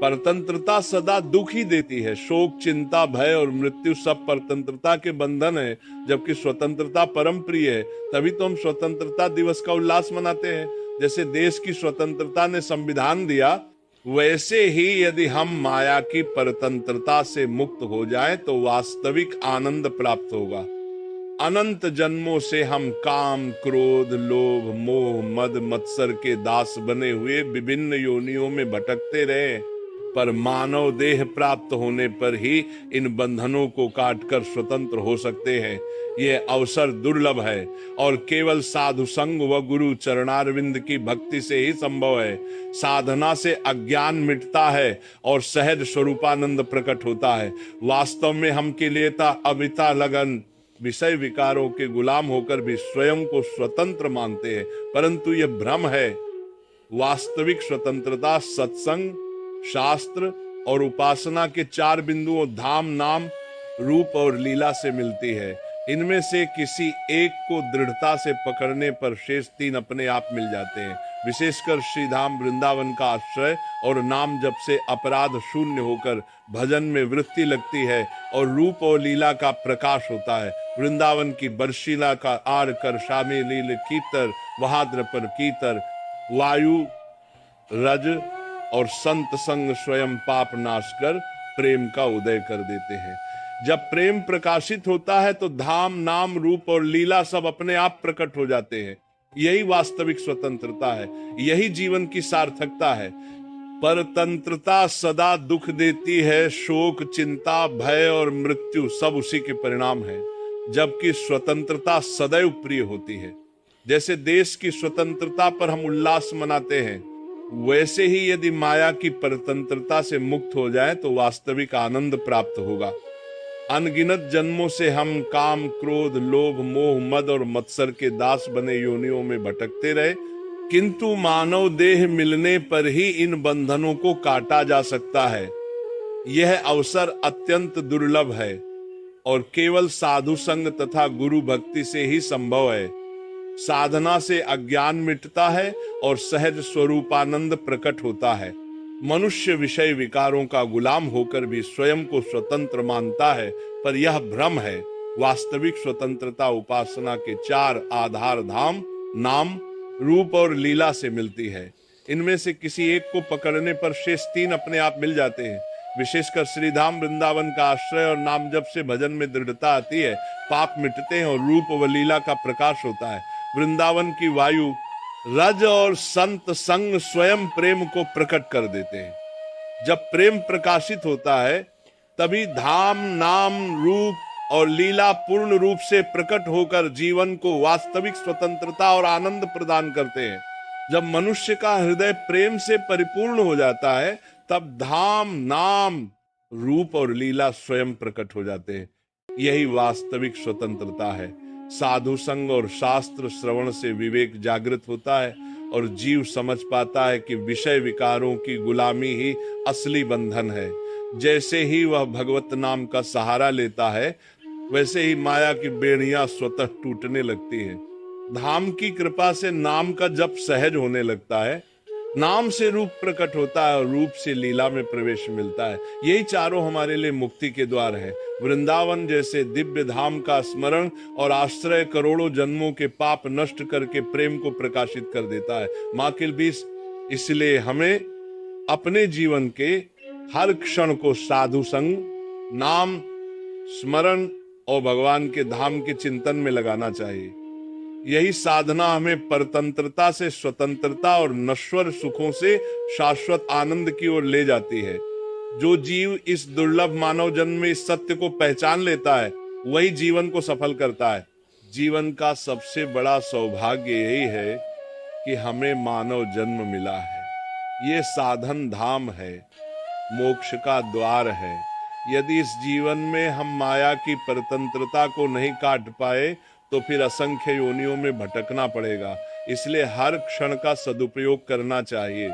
परतंत्रता सदा दुख ही देती है। शोक, चिंता, भय और मृत्यु सब परतंत्रता के बंधन है, जबकि स्वतंत्रता परम प्रिय है। तभी तो हम स्वतंत्रता दिवस का उल्लास मनाते हैं। जैसे देश की स्वतंत्रता ने संविधान दिया, वैसे ही यदि हम माया की परतंत्रता से मुक्त हो जाएं तो वास्तविक आनंद प्राप्त होगा। अनंत जन्मों से हम काम, क्रोध, लोभ, मोह, मद, मत्सर के दास बने हुए विभिन्न योनियों में भटकते रहे, पर मानव देह प्राप्त होने पर ही इन बंधनों को काटकर स्वतंत्र हो सकते हैं। ये अवसर दुर्लभ है और केवल साधु संग व गुरु चरणारविंद की भक्ति से ही संभव है। साधना से अज्ञान मिटता है और सहज स्वरूपानंद प्रकट होता है। वास्तव में हम के लिए था अविता लगन, विषय विकारों के गुलाम होकर भी स्वयं को स्वतंत्र मानते हैं, परंतु यह भ्रम है। वास्तविक स्वतंत्रता सत्संग, शास्त्र और उपासना के 4 बिंदुओं धाम, नाम, रूप और लीला से मिलती है। इनमें से किसी एक को दृढ़ता से पकड़ने पर शेष 3 अपने आप मिल जाते हैं। विशेषकर श्री धाम वृंदावन का आश्रय और नाम जप से अपराध शून्य होकर भजन में वृत्ति लगती है और रूप और लीला का प्रकाश होता है। वृंदावन की बरशीला का आड़ कर शामी लील कीतर, वहाद्र पर कीतर, वायु, रज और संत संग स्वयं पाप नाश कर प्रेम का उदय कर देते हैं। जब प्रेम प्रकाशित होता है तो धाम, नाम, रूप और लीला सब अपने आप प्रकट हो जाते हैं। यही वास्तविक स्वतंत्रता है, यही जीवन की सार्थकता है। परतंत्रता सदा दुख देती है, शोक, चिंता, भय और मृत्यु सब उसी के परिणाम है, जबकि स्वतंत्रता सदैव प्रिय होती है। जैसे देश की स्वतंत्रता पर हम उल्लास मनाते हैं, वैसे ही यदि माया की परतंत्रता से मुक्त हो जाए तो वास्तविक आनंद प्राप्त होगा। अनगिनत जन्मों से हम काम, क्रोध, लोभ, मोह, मद और मत्सर के दास बने योनियों में भटकते रहे, किंतु मानव देह मिलने पर ही इन बंधनों को काटा जा सकता है। यह अवसर अत्यंत दुर्लभ है और केवल साधु संग तथा गुरु भक्ति से ही संभव है। साधना से अज्ञान मिटता है और सहज स्वरूपानंद प्रकट होता है। मनुष्य विषय विकारों का गुलाम होकर भी स्वयं को स्वतंत्र मानता है, पर यह भ्रम है। वास्तविक स्वतंत्रता उपासना के 4 आधार धाम, नाम, रूप और लीला से मिलती है। इनमें से किसी एक को पकड़ने पर शेष 3 अपने आप मिल जाते हैं। विशेषकर श्रीधाम वृंदावन का आश्रय और नाम जप से भजन में दृढ़ता आती है, पाप मिटते हैं और रूप व लीला का प्रकाश होता है। वृंदावन की वायु, रज और संत संग स्वयं प्रेम को प्रकट कर देते हैं। जब प्रेम प्रकाशित होता है तभी धाम, नाम, रूप और लीला पूर्ण रूप से प्रकट होकर जीवन को वास्तविक स्वतंत्रता और आनंद प्रदान करते हैं। जब मनुष्य का हृदय प्रेम से परिपूर्ण हो जाता है तब धाम, नाम, रूप और लीला स्वयं प्रकट हो जाते हैं। यही वास्तविक स्वतंत्रता है। साधु संग और शास्त्र श्रवण से विवेक जागृत होता है और जीव समझ पाता है कि विषय विकारों की गुलामी ही असली बंधन है। जैसे ही वह भगवत नाम का सहारा लेता है, वैसे ही माया की बेड़ियां स्वतः टूटने लगती हैं। धाम की कृपा से नाम का जप सहज होने लगता है। नाम से रूप प्रकट होता है और रूप से लीला में प्रवेश मिलता है। यही चारों हमारे लिए मुक्ति के द्वार हैं। वृंदावन जैसे दिव्य धाम का स्मरण और आश्रय करोड़ों जन्मों के पाप नष्ट करके प्रेम को प्रकाशित कर देता है। माँ किलबीस इसलिए हमें अपने जीवन के हर क्षण को साधु संग, नाम स्मरण और भगवान के धाम के चिंतन में लगाना चाहिए। यही साधना हमें परतंत्रता से स्वतंत्रता और नश्वर सुखों से शाश्वत आनंद की ओर ले जाती है। जो जीव इस दुर्लभ मानव जन्म में इस सत्य को पहचान लेता है, वही जीवन को सफल करता है। जीवन का सबसे बड़ा सौभाग्य यही है कि हमें मानव जन्म मिला है। ये साधन धाम है, मोक्ष का द्वार है। यदि इस जीवन में हम माया की परतंत्रता को नहीं काट पाए तो फिर असंख्य योनियों में भटकना पड़ेगा। इसलिए हर क्षण का सदुपयोग करना चाहिए।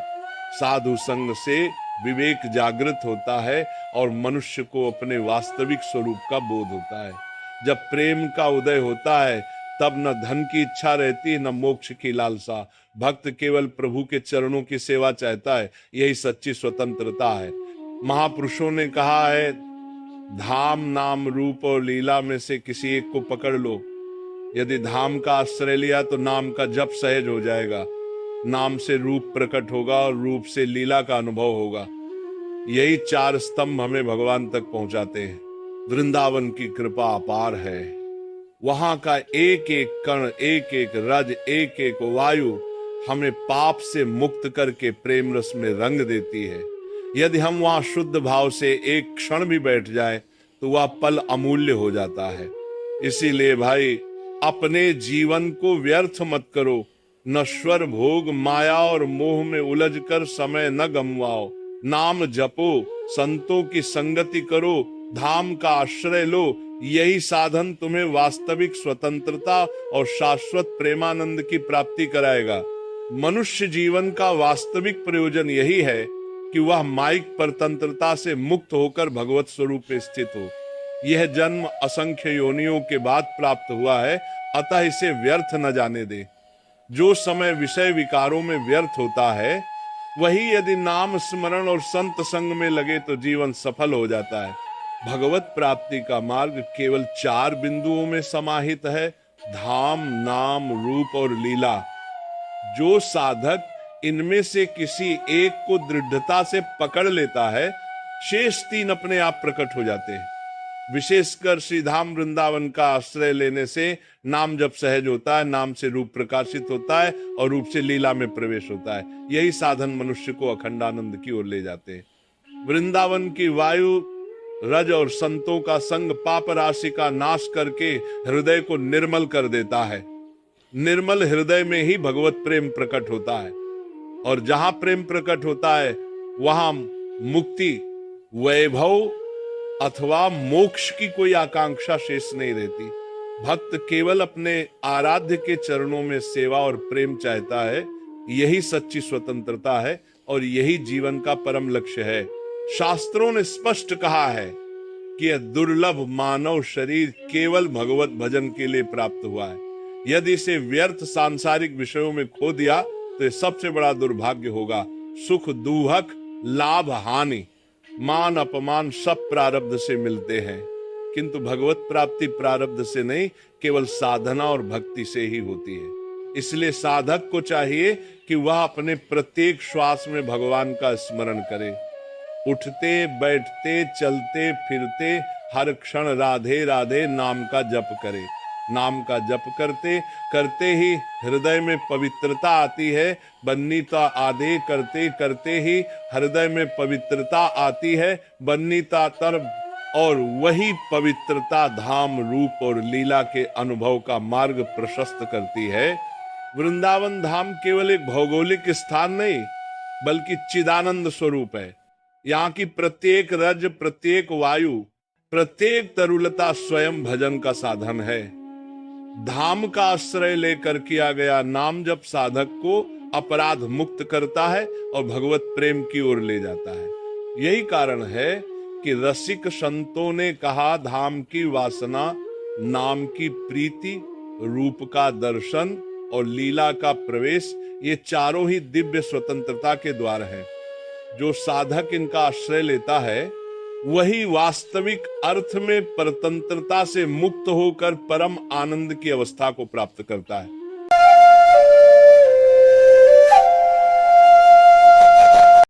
साधु संग से विवेक जागृत होता है और मनुष्य को अपने वास्तविक स्वरूप का बोध होता है। जब प्रेम का उदय होता है तब न धन की इच्छा रहती न मोक्ष की लालसा। भक्त केवल प्रभु के चरणों की सेवा चाहता है, यही सच्ची स्वतंत्रता है। महापुरुषों ने कहा है, धाम नाम रूप और लीला में से किसी एक को पकड़ लो। यदि धाम का आश्रय लिया तो नाम का जप सहज हो जाएगा, नाम से रूप प्रकट होगा और रूप से लीला का अनुभव होगा। यही चार स्तंभ हमें भगवान तक पहुंचाते हैं। वृंदावन की कृपा अपार है। वहां का एक एक कण, एक एक रज, एक एक वायु हमें पाप से मुक्त करके प्रेम रस में रंग देती है। यदि हम वहां शुद्ध भाव से एक क्षण भी बैठ जाएं तो वह पल अमूल्य हो जाता है। इसीलिए भाई, अपने जीवन को व्यर्थ मत करो। नश्वर भोग, माया और मोह में उलझकर समय न गंवाओ। नाम जपो, संतों की संगति करो, धाम का आश्रय लो। यही साधन तुम्हें वास्तविक स्वतंत्रता और शाश्वत प्रेमानंद की प्राप्ति कराएगा। मनुष्य जीवन का वास्तविक प्रयोजन यही है कि वह माइक परतंत्रता से मुक्त होकर भगवत स्वरूप में स्थित हो। यह जन्म असंख्य योनियों के बाद प्राप्त हुआ है, अतः इसे व्यर्थ न जाने दे। जो समय विषय विकारों में व्यर्थ होता है, वही यदि नाम स्मरण और संत संग में लगे तो जीवन सफल हो जाता है। भगवत प्राप्ति का मार्ग केवल 4 बिंदुओं में समाहित है, धाम, नाम, रूप और लीला। जो साधक इनमें से किसी एक को दृढ़ता से पकड़ लेता है, शेष 3 अपने आप प्रकट हो जाते हैं। विशेषकर श्री धाम वृंदावन का आश्रय लेने से नाम जब सहज होता है, नाम से रूप प्रकाशित होता है और रूप से लीला में प्रवेश होता है। यही साधन मनुष्य को अखंडानंद की ओर ले जाते हैं। वृंदावन की वायु, रज और संतों का संग पाप राशि का नाश करके हृदय को निर्मल कर देता है। निर्मल हृदय में ही भगवत प्रेम प्रकट होता है, और जहां प्रेम प्रकट होता है वहां मुक्ति, वैभव अथवा मोक्ष की कोई आकांक्षा शेष नहीं रहती। भक्त केवल अपने आराध्य के चरणों में सेवा और प्रेम चाहता है। यही सच्ची स्वतंत्रता है और यही जीवन का परम लक्ष्य है। शास्त्रों ने स्पष्ट कहा है कि यह दुर्लभ मानव शरीर केवल भगवत भजन के लिए प्राप्त हुआ है। यदि इसे व्यर्थ सांसारिक विषयों में खो दिया तो यह सबसे बड़ा दुर्भाग्य होगा। सुख दुहक, लाभ हानि, मान अपमान सब प्रारब्ध से मिलते हैं, किंतु भगवत प्राप्ति प्रारब्ध से नहीं, केवल साधना और भक्ति से ही होती है। इसलिए साधक को चाहिए कि वह अपने प्रत्येक श्वास में भगवान का स्मरण करे। उठते बैठते चलते फिरते हर क्षण राधे राधे नाम का जप करे। नाम का जप करते करते ही हृदय में पवित्रता आती है। बन्नीता आधे करते करते ही हृदय में पवित्रता आती है, बन्नीता तरफ, और वही पवित्रता धाम, रूप और लीला के अनुभव का मार्ग प्रशस्त करती है। वृंदावन धाम केवल एक भौगोलिक स्थान नहीं, बल्कि चिदानंद स्वरूप है। यहाँ की प्रत्येक रज, प्रत्येक वायु, प्रत्येक तरुलता स्वयं भजन का साधन है। धाम का आश्रय लेकर किया गया नाम जब साधक को अपराध मुक्त करता है और भगवत प्रेम की ओर ले जाता है। यही कारण है कि रसिक संतों ने कहा, धाम की वासना, नाम की प्रीति, रूप का दर्शन और लीला का प्रवेश, ये चारों ही दिव्य स्वतंत्रता के द्वार हैं। जो साधक इनका आश्रय लेता है वही वास्तविक अर्थ में परतंत्रता से मुक्त होकर परम आनंद की अवस्था को प्राप्त करता है।